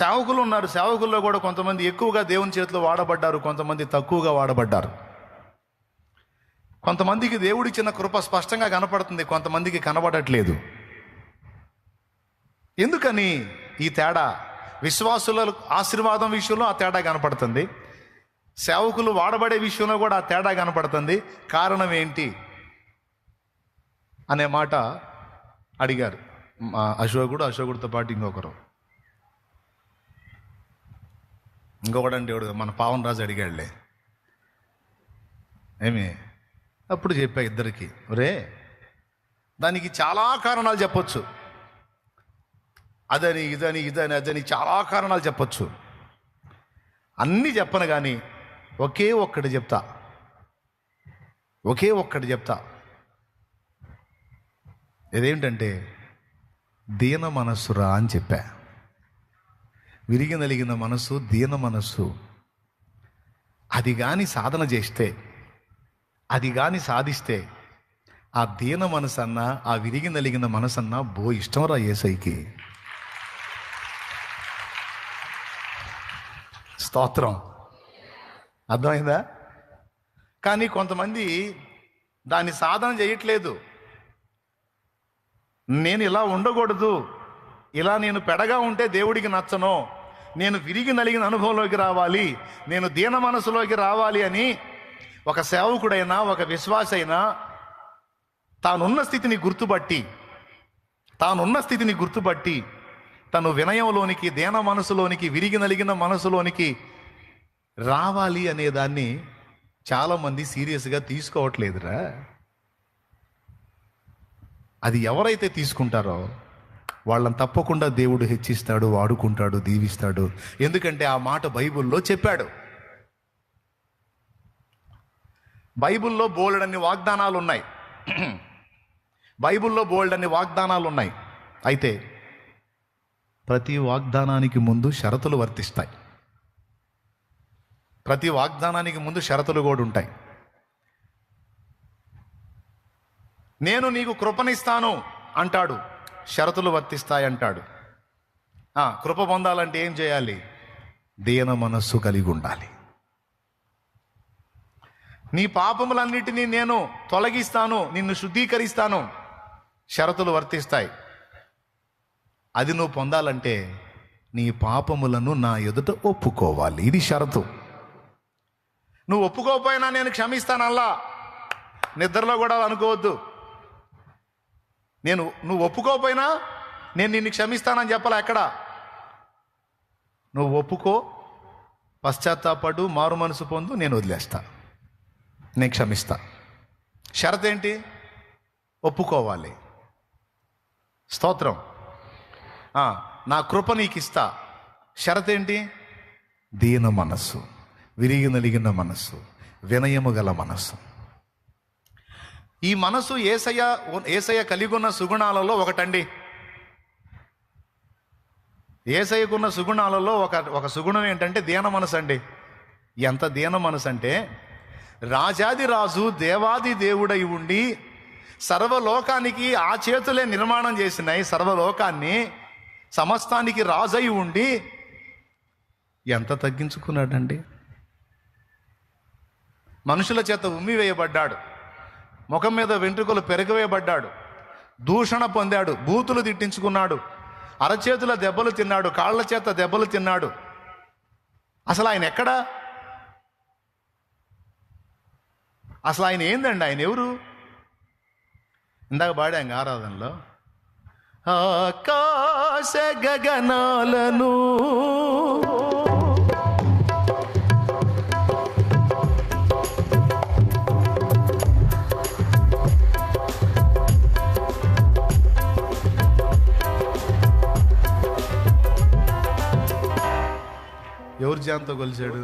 సేవకులు ఉన్నారు, సేవకుల్లో కూడా కొంతమంది ఎక్కువగా దేవుని చేతిలో వాడబడ్డారు, కొంతమంది తక్కువగా వాడబడ్డారు. కొంతమందికి దేవుడిచ్చిన కృప స్పష్టంగా కనపడుతుంది, కొంతమందికి కనబడట్లేదు. ఎందుకని ఈ తేడా? విశ్వాసుల ఆశీర్వాదం విషయంలో ఆ తేడా కనపడుతుంది, సేవకులు వాడబడే విషయంలో కూడా ఆ తేడా కనపడుతుంది. కారణం ఏంటి అనే మాట అడిగారు అశోకుడితో పాటు ఇంకొకడంటే మన పావన్ రాజు అడిగాడులే. ఏమి అప్పుడు చెప్పా ఇద్దరికి, ఒరే దానికి చాలా కారణాలు చెప్పొచ్చు, అదని ఇదని ఇదని అదని చాలా కారణాలు చెప్పొచ్చు. అన్నీ చెప్పను కానీ ఒకే ఒక్కటి చెప్తా. ఇదేంటంటే దీన మనస్సురా అని చెప్పా. విరిగి నలిగిన మనసు, దీన మనస్సు. అది కానీ సాధన చేస్తే, అది కానీ సాధిస్తే ఆ దీన మనసు అన్నా, ఆ విరిగి నలిగిన మనసన్నా ఇష్టంరా యేసయ్యకి. స్తోత్రం. అర్థమైందా? కానీ కొంతమంది దాన్ని సాధన చేయట్లేదు. నేను ఇలా ఉండకూడదు, ఇలా నేను పెడగా ఉంటే దేవుడికి నచ్చను, నేను విరిగి నలిగిన అనుభవంలోకి రావాలి, నేను దీన మనసులోకి రావాలి అని ఒక సేవకుడైనా ఒక విశ్వాస అయినా తానున్న స్థితిని గుర్తుపట్టి తను వినయంలోనికి, దీన మనసులోనికి, విరిగి నలిగిన మనసులోనికి రావాలి అనే దాన్ని చాలామంది సీరియస్గా తీసుకోవట్లేదురా. అది ఎవరైతే తీసుకుంటారో వాళ్ళని తప్పకుండా దేవుడు హెచ్చిస్తాడు, వాడుకుంటాడు, దీవిస్తాడు. ఎందుకంటే ఆ మాట బైబిల్లో చెప్పాడు. బైబిల్లో బోలెడన్ని వాగ్దానాలు ఉన్నాయి. అయితే ప్రతి వాగ్దానానికి ముందు షరతులు వర్తిస్తాయి. ప్రతి వాగ్దానానికి ముందు షరతులు కూడా ఉంటాయి. నేను నీకు కృపనిస్తాను అంటాడు, షరతులు వర్తిస్తాయి అంటాడు. కృప పొందాలంటే ఏం చేయాలి? దీన మనస్సు కలిగి ఉండాలి. నీ పాపములన్నిటినీ నేను తొలగిస్తాను, నిన్ను శుద్ధీకరిస్తాను, షరతులు వర్తిస్తాయి. అది నువ్వు పొందాలంటే నీ పాపములను నా ఎదుట ఒప్పుకోవాలి. ఇది షరతు. నువ్వు ఒప్పుకోకపోయినా నేను క్షమిస్తానల్లా. నిద్రలో కూడా అనుకోవద్దు. నువ్వు ఒప్పుకోకపోయినా నేను నిన్ను క్షమిస్తానని చెప్పాలా ఎక్కడ? నువ్వు ఒప్పుకో, పశ్చాత్తాపడు, మారు మనసు పొందు, నేను వదిలేస్తా, నేను క్షమిస్తా. షరత్ ఏంటి? ఒప్పుకోవాలి. స్తోత్రం. నా కృప నీకు ఇస్తా. షరత్ ఏంటి? దీన మనస్సు, విరిగి నలిగిన మనస్సు, వినయము గల మనస్సు. ఈ మనసు యేసయ్య కలిగి ఉన్న సుగుణాలలో ఒకటండి. యేసయ్యకున్న సుగుణాలలో ఒక సుగుణం ఏంటంటే దీన మనసు అండి. ఎంత దీన మనసు అంటే, రాజాది రాజు దేవాది దేవుడై ఉండి సర్వలోకానికి ఆ చేతులే నిర్మాణం చేసినాయి, సర్వలోకాన్ని సమస్తానికి రాజై ఉండి ఎంత తగ్గించుకున్నాడండి. మనుషుల చేత ఉమ్మివేయబడ్డాడు, ముఖం మీద వెంట్రుకలు పెరగవేయబడ్డాడు, దూషణ పొందాడు, బూతులు తిట్టించుకున్నాడు, అరచేతుల దెబ్బలు తిన్నాడు, కాళ్ళ చేత దెబ్బలు తిన్నాడు. అసలు ఆయన ఎక్కడా? అసలు ఆయన ఏందండి? ఆయన ఎవరు? ఇందాక పాడాం ఆరాధనలో, ఆకాశ గగనాలను ఎవరు జాంతో కొలిచాడు?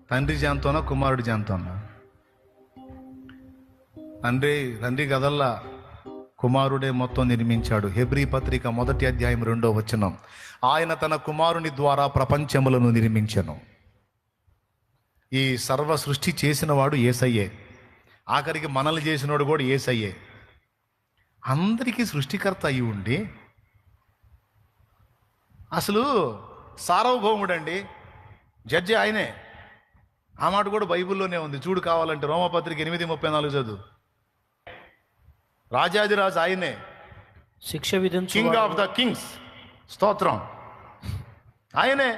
తండ్రి జాంతోనా, కుమారుడి జాంతోనా? తండ్రి కదల్లా, కుమారుడే మొత్తం నిర్మించాడు. హెబ్రీ పత్రిక 1వ అధ్యాయం 2వ వచనం, ఆయన తన కుమారుని ద్వారా ప్రపంచములను నిర్మించెను. ఈ సర్వ సృష్టి చేసినవాడు యేసయ్యే. ఆఖరికి మనల్ని చేసినవాడు కూడా యేసయ్యే. అందరికీ సృష్టికర్త అయి ఉండి అసలు సార్వభౌముడండి, జడ్జి ఆయనే. ఆ మాట కూడా బైబిల్లోనే ఉంది. చూడు కావాలంటే రోమపత్రిక 8:34 చదువు. రాజాదిరాజు ఆయనే, శిక్ష విధించు కింగ్ ఆఫ్ ద కింగ్స్. స్తోత్రం. ఆయనే